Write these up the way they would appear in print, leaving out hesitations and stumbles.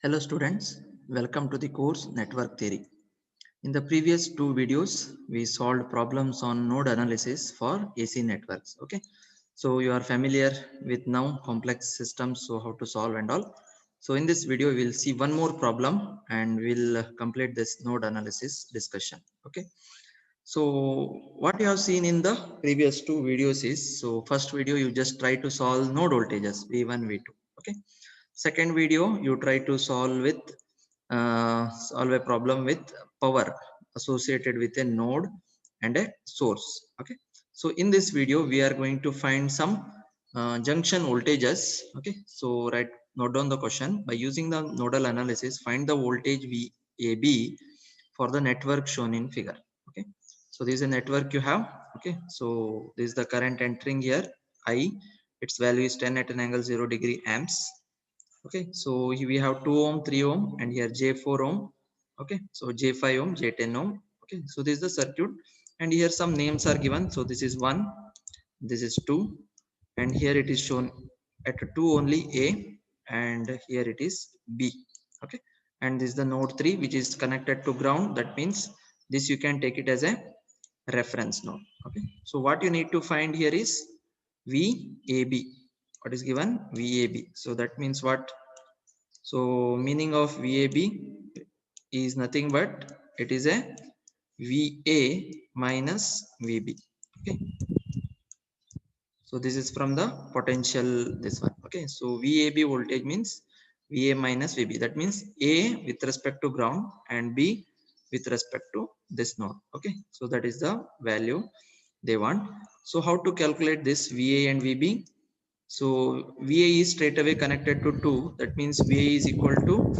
Hello students, welcome to the course Network Theory. In the previous two videos, we solved problems on node analysis for AC networks. Okay, so you are familiar with now complex systems, so how to solve and all. So in this video, we will see one more problem and we'll complete this node analysis discussion. Okay, so what you have seen in the previous two videos is, so first video you just try to solve node voltages V1, V2. Okay, second video you try to solve a problem with power associated with a node and a source. Okay, so in this video we are going to find some junction voltages. Okay, so note down the question. By using the nodal analysis, find the voltage VAB for the network shown in figure. Okay, so this is a network you have. Okay, so this is the current entering here, I, its value is 10 at an angle 0 degree amps. Okay, so we have 2 ohm, 3 ohm, and here J4 ohm. Okay, so J5 ohm, J10 ohm. Okay, so this is the circuit, and here some names are given. So this is 1, this is 2, and here it is shown at 2 only A, and here it is B. Okay, and this is the node 3 which is connected to ground. That means this you can take it as a reference node. Okay, so what you need to find here is VAB. What is given? VAB. So that means what? So meaning of VAB is nothing but it is a VA minus VB. Okay, so this is from the potential, this one. Okay, so VAB voltage means VA minus VB. That means A with respect to ground and B with respect to this node. Okay, so that is the value they want. So how to calculate this VA and VB? So VA is straight away connected to 2. That means VA is equal to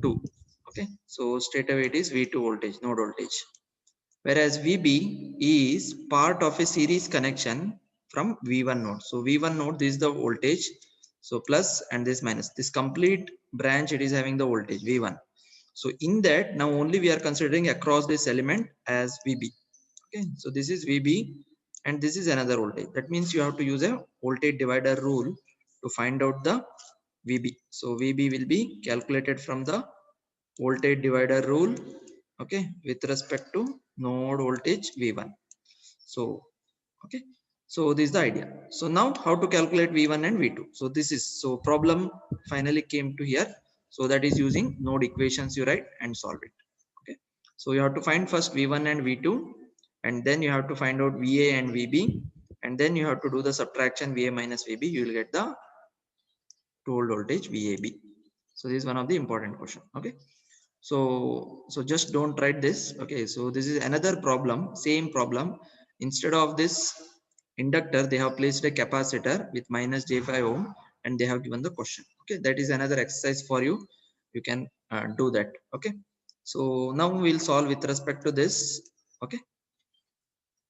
2. Okay, so straight away it is V2 voltage, node voltage. Whereas VB is part of a series connection from V1 node. So V1 node, this is the voltage. So plus and this minus. This complete branch, it is having the voltage V1. So in that, now only we are considering across this element as VB. Okay, so this is VB and this is another voltage. That means you have to use a voltage divider rule to find out the VB. So VB will be calculated from the voltage divider rule, okay, with respect to node voltage V1. So okay, so this is the idea. So now how to calculate V1 and V2? So this is, so problem finally came to here. So that is using node equations you write and solve it. Okay, so you have to find first V1 and V2, and then you have to find out VA and VB, and then you have to do the subtraction VA minus VB. You will get the total voltage VAB. So this is one of the important question. Okay, so just don't write this. Okay, so this is another problem, same problem. Instead of this inductor, they have placed a capacitor with minus J5 ohm, and they have given the question. Okay, that is another exercise for you. You can do that. Okay, so now we'll solve with respect to this. Okay,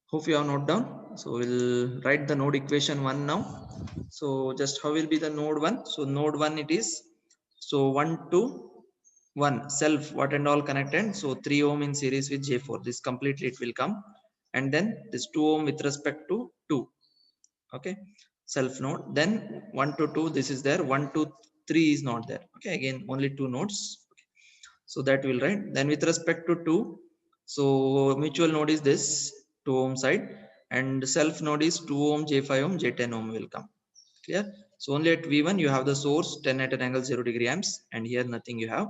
hope you have note down. So we'll write the node equation 1 now. So just how will be the node 1? So node 1 it is, so 1 to 1 self what and all connected. So 3 ohm in series with J4, this completely it will come, and then this 2 ohm with respect to 2. Okay, self node. Then 1 to 2, this is there. 1 to 3 is not there. Okay, again only 2 nodes. Okay, so that will write. Then with respect to 2, so mutual node is this 2 ohm side, and self node is 2 ohm, J5 ohm, J10 ohm will come. Clear? So only at V1 you have the source 10 at an angle 0 degree amps, and here nothing you have.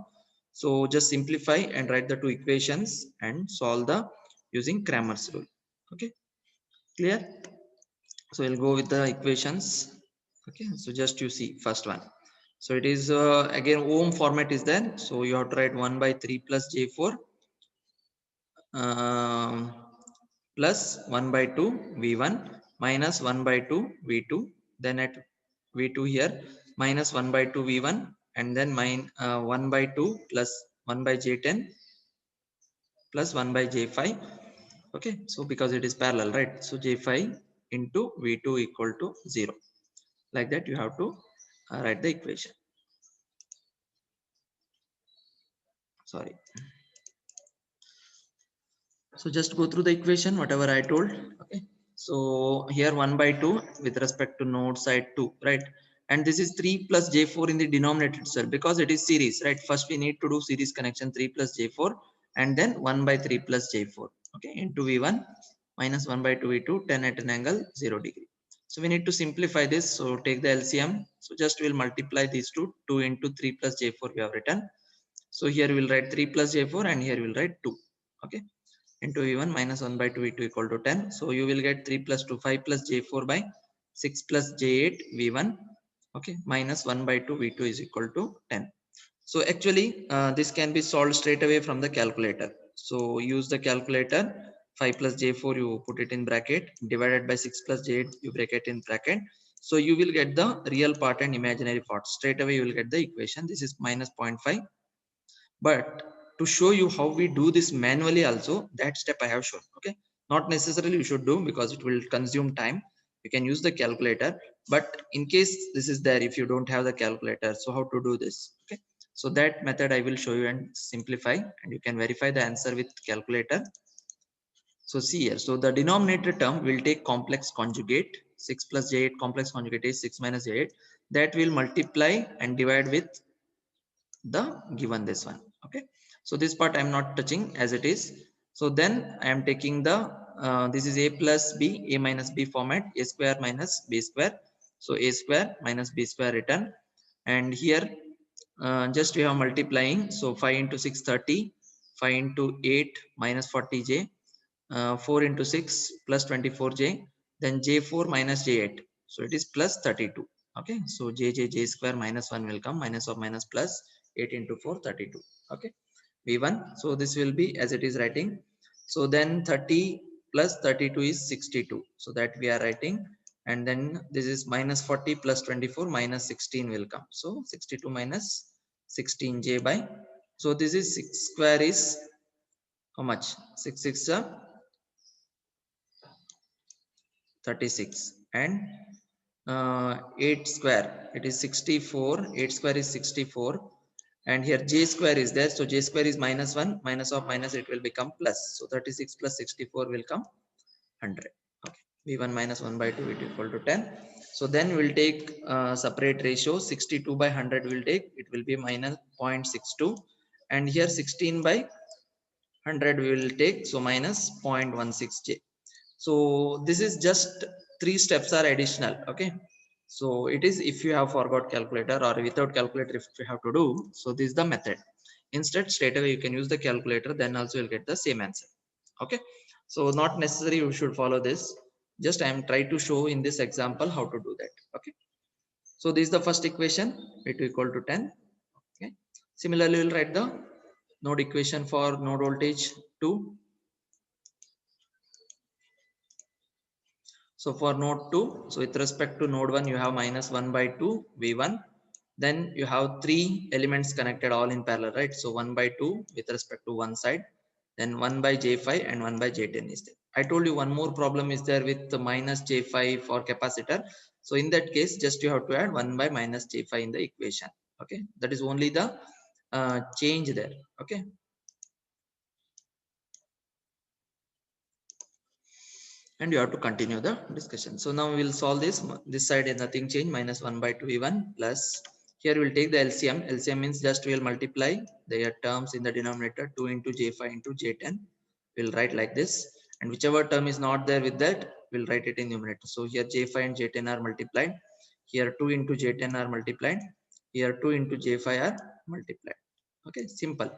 So just simplify and write the two equations and solve the using Cramer's rule. Okay, clear? So we'll go with the equations. Okay, so just you see first one. So it is again ohm format is there. So you have to write 1 by 3 plus J4 plus 1 by 2 V1 minus 1 by 2 V2. Then at V2 here minus 1 by 2 V1, and then 1 by 2 plus 1 by J10 plus 1 by J5. Okay, so because it is parallel, right? So J5 into V2 equal to 0. Like that you have to write the equation. Sorry. So just go through the equation whatever I told. Okay, so here 1 by 2 with respect to node side 2, right? and this is 3 plus j4 in the denominator itself because it is series, right? First we need to do series connection 3 plus j4 and then 1 by 3 plus j4, okay, into v1 minus 1 by 2 v2, 10 at an angle 0 degree. So we need to simplify this, so take the LCM. So just we'll multiply these two, 2 into 3 plus j4 we have written. So here we'll write 3 plus j4 and here we'll write 2, okay, into v1 minus 1 by 2 v2 equal to 10. So you will get 3 plus 2 5 plus j4 by 6 plus j8 v1, okay, minus 1 by 2 v2 is equal to 10. So actually this can be solved straight away from the calculator. So use the calculator. 5 plus j4 you put it in bracket, divided by 6 plus j8 you break it in bracket. So you will get the real part and imaginary part. Straight away you will get the equation. This is minus 0.5. But to show you how we do this manually also, that step I have shown, okay. Not necessarily you should do because it will consume time. You can use the calculator, but in case this is there, if you don't have the calculator, so how to do this, okay. So that method I will show you and simplify, and you can verify the answer with calculator. So see here, so the denominator term will take complex conjugate. 6 plus j8 complex conjugate is 6 minus j8. That will multiply and divide with the given this one, okay. So this part I am not touching as it is. So then I am taking the this is a plus b, a minus b format, a square minus b square. So a square minus b square written, and here just we have multiplying. So 5 into 6 30, 5 into 8 minus 40j, 4 into 6 plus 24j, then j4 minus j8, so it is plus 32, okay. So j square minus 1 will come, minus of minus plus 8 into 4 32, okay, v1. So this will be as it is writing. So then 30 plus 32 is 62, so that we are writing. And then this is minus 40 plus 24 minus 16 will come. So 62 minus 16j by, so this is 6 square is how much? 6 6 36, and 8 square it is 64, 8 square is 64, and here j square is there. So j square is minus 1, minus of minus it will become plus. So 36 plus 64 will come 100, okay. v1 minus 1 by 2 it equal to 10. So then we'll take separate ratio. 62 by 100 will take, it will be minus 0.62, and here 16 by 100 we will take, so minus 0.16j. So this is just 3 steps are additional, okay. So it is if you have forgot calculator or without calculator if you have to do, so this is the method. Instead straight away you can use the calculator, then also you'll get the same answer, okay. So not necessary you should follow this, just I am trying to show in this example how to do that, okay. So this is the first equation, it equal to 10, okay. Similarly we'll write the node equation for node voltage 2. So for node 2, so with respect to node 1, you have minus 1 by 2 v1. Then you have 3 elements connected all in parallel, right? So 1 by 2 with respect to one side, then 1 by j5 and 1 by j10 is there. I told you one more problem is there with the minus j5 for capacitor. So in that case, just you have to add 1 by minus j5 in the equation, okay? That is only the change there, okay? And you have to continue the discussion. So now we will solve this. This side is nothing change, minus 1 by 2 v1 plus, here we will take the LCM. LCM means just we will multiply their terms in the denominator. 2 into j5 into j10 we'll write like this, and whichever term is not there with that we'll write it in numerator. So here j5 and j10 are multiplied, here 2 into j10 are multiplied, here 2 into j5 are multiplied, okay. Simple.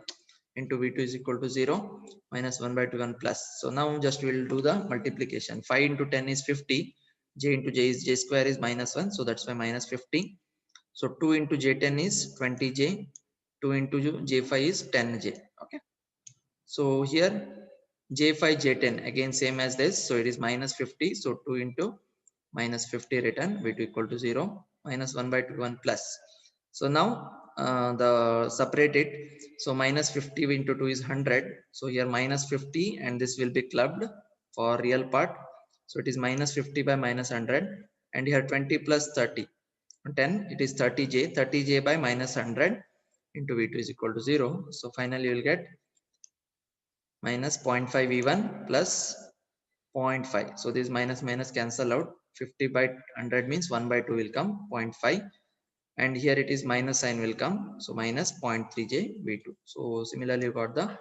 Into v2 is equal to 0, minus 1 by 2 1 plus. So now just we'll do the multiplication. 5 into 10 is 50, j into j is j square is minus 1, so that's why minus 50. So 2 into j10 is 20j, 2 into j5 is 10j, okay. So here j5 j10 again same as this, so it is minus 50. So 2 into minus 50 written, v2 equal to 0, minus 1 by 2 1 plus. So now the separate it. So minus 50 into 2 is 100. So here minus 50 and this will be clubbed for real part. So it is minus 50 by minus 100, and here 20 plus 30, 10 it is 30j, 30j by minus 100 into v2 is equal to 0. So finally you will get minus 0.5 v1 plus 0.5. So this minus minus cancel out. 50 by 100 means 1 by 2 will come, 0.5. and here it is minus sign will come, so minus 0.3 j v2. So similarly you got the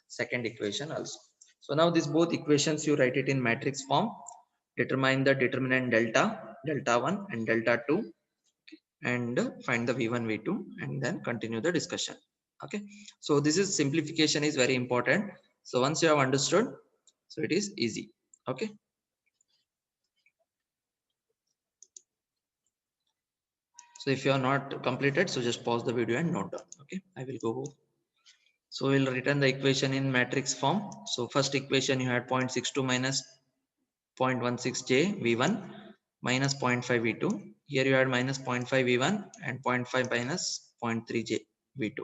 second equation also. So now these both equations you write it in matrix form, determine the determinant delta, delta 1 and delta 2, and find the v1 v2 and then continue the discussion. Okay, so this is simplification is very important. So once you have understood, so it is easy. Okay, so if you are not completed, so just pause the video and note down. Okay, I will go. So we'll return the equation in matrix form. So first equation you had 0.62 minus 0.16 j v1 minus 0.5 v2. Here you had minus 0.5 v1 and zero point 0.5 minus 0.3 j v2.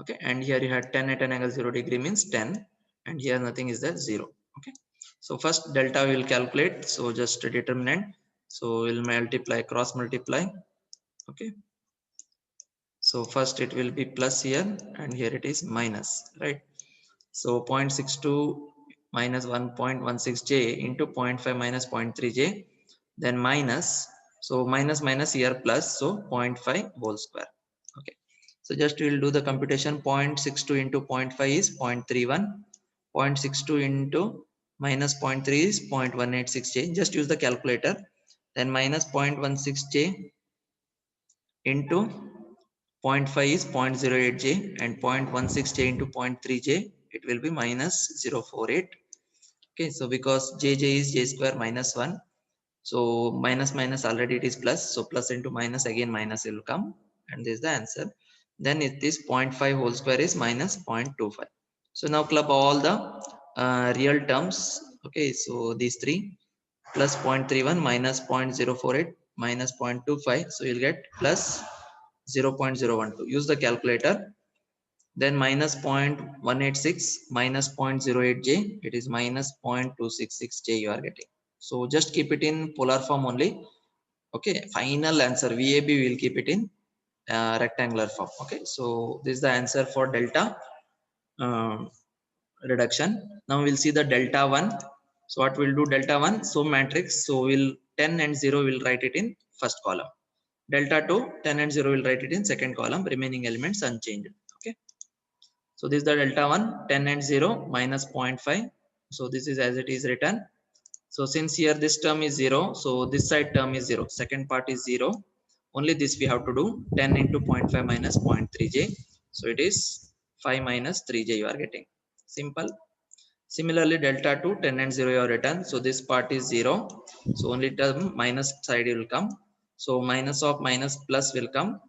Okay, and here you had 10 at an angle 0 degree means 10, and here nothing is there, 0. Okay, so first delta we will calculate. So just a determinant, so we'll multiply, cross multiply. Okay, so first it will be plus here and here it is minus, right? So 0.62 minus 1.16 j into 0.5 minus 0.3 j, then minus, so minus minus here plus, so 0.5 whole square. Okay, so just we will do the computation. 0.62 into 0.5 is 0.31, 0.62 into minus 0.3 is 0.186 j, just use the calculator. Then minus 0.16 j into zero point 0.5 is 0.08 j, and 0.16 j into 0.3 j, it will be minus 0.48. Okay, so because jj is j square minus 1, so minus minus already it is plus, so plus into minus again minus will come, and this is the answer. Then it is 0.5 whole square is minus 0.25. So now club all the real terms. Okay, so these three plus 0.31 minus 0.048 minus 0.25, so you'll get plus 0.012. Use the calculator. Then minus 0.186 minus 0.08 j, it is minus 0.266 j you are getting. So just keep it in polar form only. Okay, final answer VAB will keep it in rectangular form. Okay, so this is the answer for delta uh, reduction. Now we'll see the delta 1. So what we'll do, delta 1, so matrix, so we'll 10 and 0 will write it in first column. Delta 2, 10 and 0 will write it in second column, remaining elements unchanged. Okay, so this is the delta 1, 10 and 0 minus 0.5. So this is as it is written. So since here this term is 0, so this side term is 0, second part is 0, only this we have to do. 10 into 0.5 minus 0.3 j, so it is 5 minus 3 j you are getting. Simple. Similarly delta 2, 10 and 0 you have written, so this part is 0, so only term minus side will come, so minus of minus plus will come.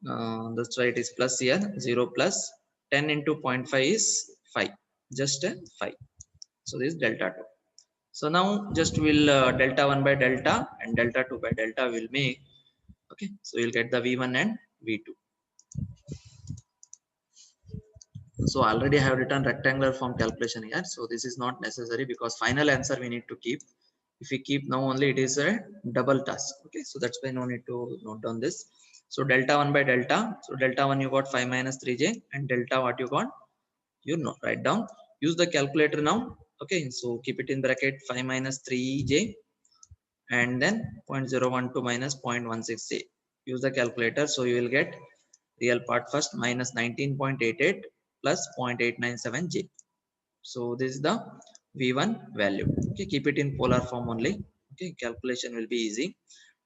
That's why it is plus here, 0 plus 10 into 0.5 is 5, just 5. So this is delta 2. So now just we'll delta 1 by delta and delta 2 by delta will make. Okay, so you'll get the v1 and v2. So already I have written rectangular form calculation here, so this is not necessary because final answer we need to keep. If we keep now only it is a double task. Okay, so that's why no need to note down this. So delta 1 by delta, so delta 1 you got 5 minus 3j, and delta what you got, you know, write down. Use the calculator now. Okay, so keep it in bracket 5 minus 3j and then 0.012 minus 0.16j. Use the calculator, so you will get real part first, minus 19.88 plus 0.897j. So this is the v1 value. Okay, keep it in polar form only. Okay, calculation will be easy.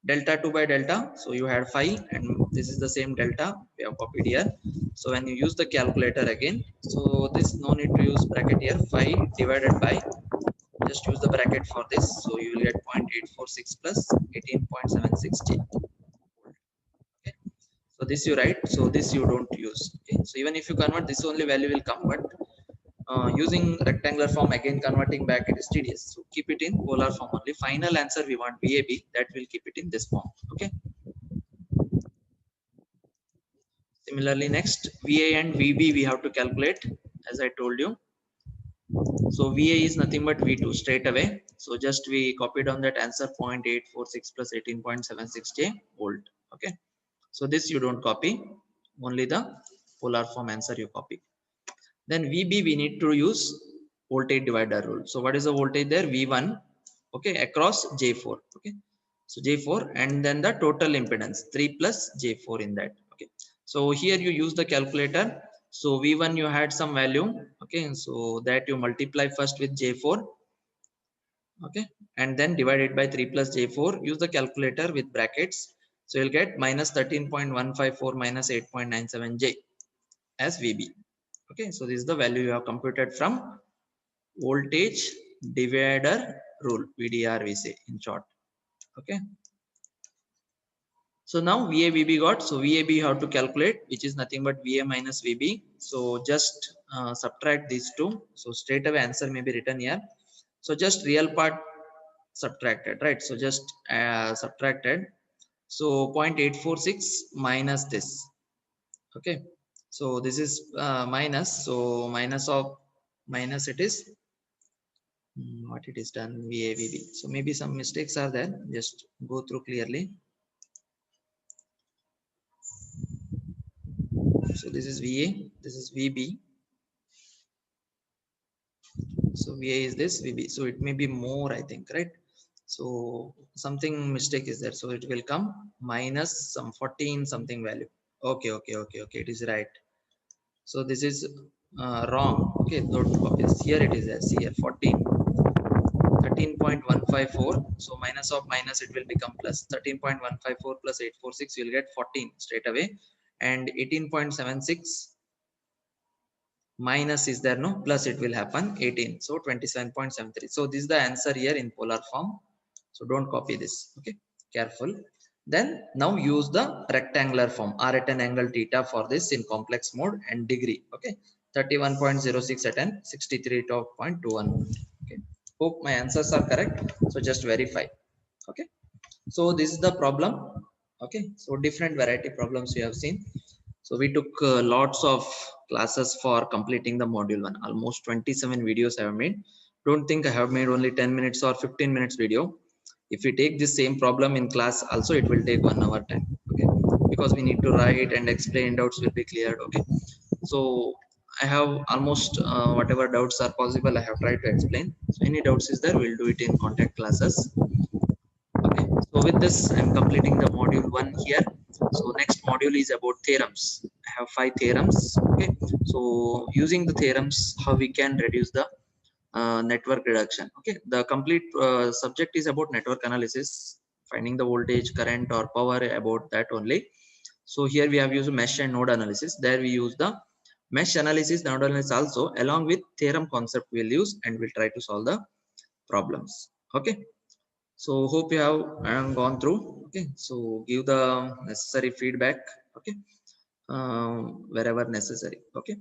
Delta 2 by delta, so you had 5 and this is the same delta we have copied here. So when you use the calculator again, so this no need to use bracket here. 5 divided by, just use the bracket for this, so you will get 0.846 plus 18.76j. Okay, so this you write, so this you don't use. Okay, so even if you convert, this only value will come, but using rectangular form again converting back, it is tedious. So keep it in polar form only. Final answer we want VAB, that will keep it in this form. Okay, similarly next VA and VB we have to calculate, as I told you. So VA is nothing but V2 straight away, so just we copied on that answer 0.846 plus 18.76j volt. Okay, so this you don't copy, only the polar form answer you copy. Then VB we need to use voltage divider rule. So what is the voltage there? V1, okay, across J4. Okay, So J4 and then the total impedance 3 plus J4 in that. Okay, so here you use the calculator. So V1 you had some value. Okay, so that you multiply first with J4. Okay, and then divide it by 3 plus J4. Use the calculator with brackets. So you'll get minus 13.154 minus 8.97 J as VB. Okay, so this is the value you have computed from voltage divider rule, VDR we say in short. Okay, so now VA VB got, so VAB you have to calculate, which is nothing but VA minus VB. So just subtract these two. So straight away answer may be written here. So just real part subtracted, right? So just subtracted. So 0.846 minus this. Okay, so this is minus. So minus of minus it is what it is done VA VB. So maybe some mistakes are there. Just go through clearly. So this is VA, this is VB. So VA is this VB. So it may be more, I think, right? So something mistake is there. So it will come minus some 14 something value. Okay, okay, okay, okay. It is right. So this is wrong. Okay, don't copy this. Here it is as here 14. 13.154. So minus of minus it will become plus. 13.154 plus 846 you will get 14 straight away. And 18.76 minus is there, no, plus it will happen 18, so 27.73. So this is the answer here in polar form. So don't copy this. Okay, careful. Then now use the rectangular form, r at an angle theta for this in complex mode and degree. Okay, 31.06 at an 63.21. Okay, hope my answers are correct. So just verify. Okay, so this is the problem. Okay, so different variety problems we have seen. So we took lots of classes for completing the module 1. Almost 27 videos I have made. Don't think I have made only 10 minutes or 15 minutes video. If we take this same problem in class also, it will take 1 hour time. Okay, because we need to write and explain, doubts will be cleared. Okay, so I have almost whatever doubts are possible I have tried to explain. So any doubts is there, we'll do it in contact classes. Okay, so with this I'm completing the module 1 here. So next module is about theorems. I have 5 theorems. Okay, so using the theorems, how we can reduce the network reduction. Okay, the complete subject is about network analysis, finding the voltage, current or power, about that only. So here we have used mesh and node analysis. There we use the mesh analysis, node analysis also, along with theorem concept we'll use, and we'll try to solve the problems. Okay, so hope you have gone through. Okay, so give the necessary feedback. Okay, wherever necessary. Okay,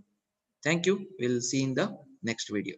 thank you. We'll see in the next video.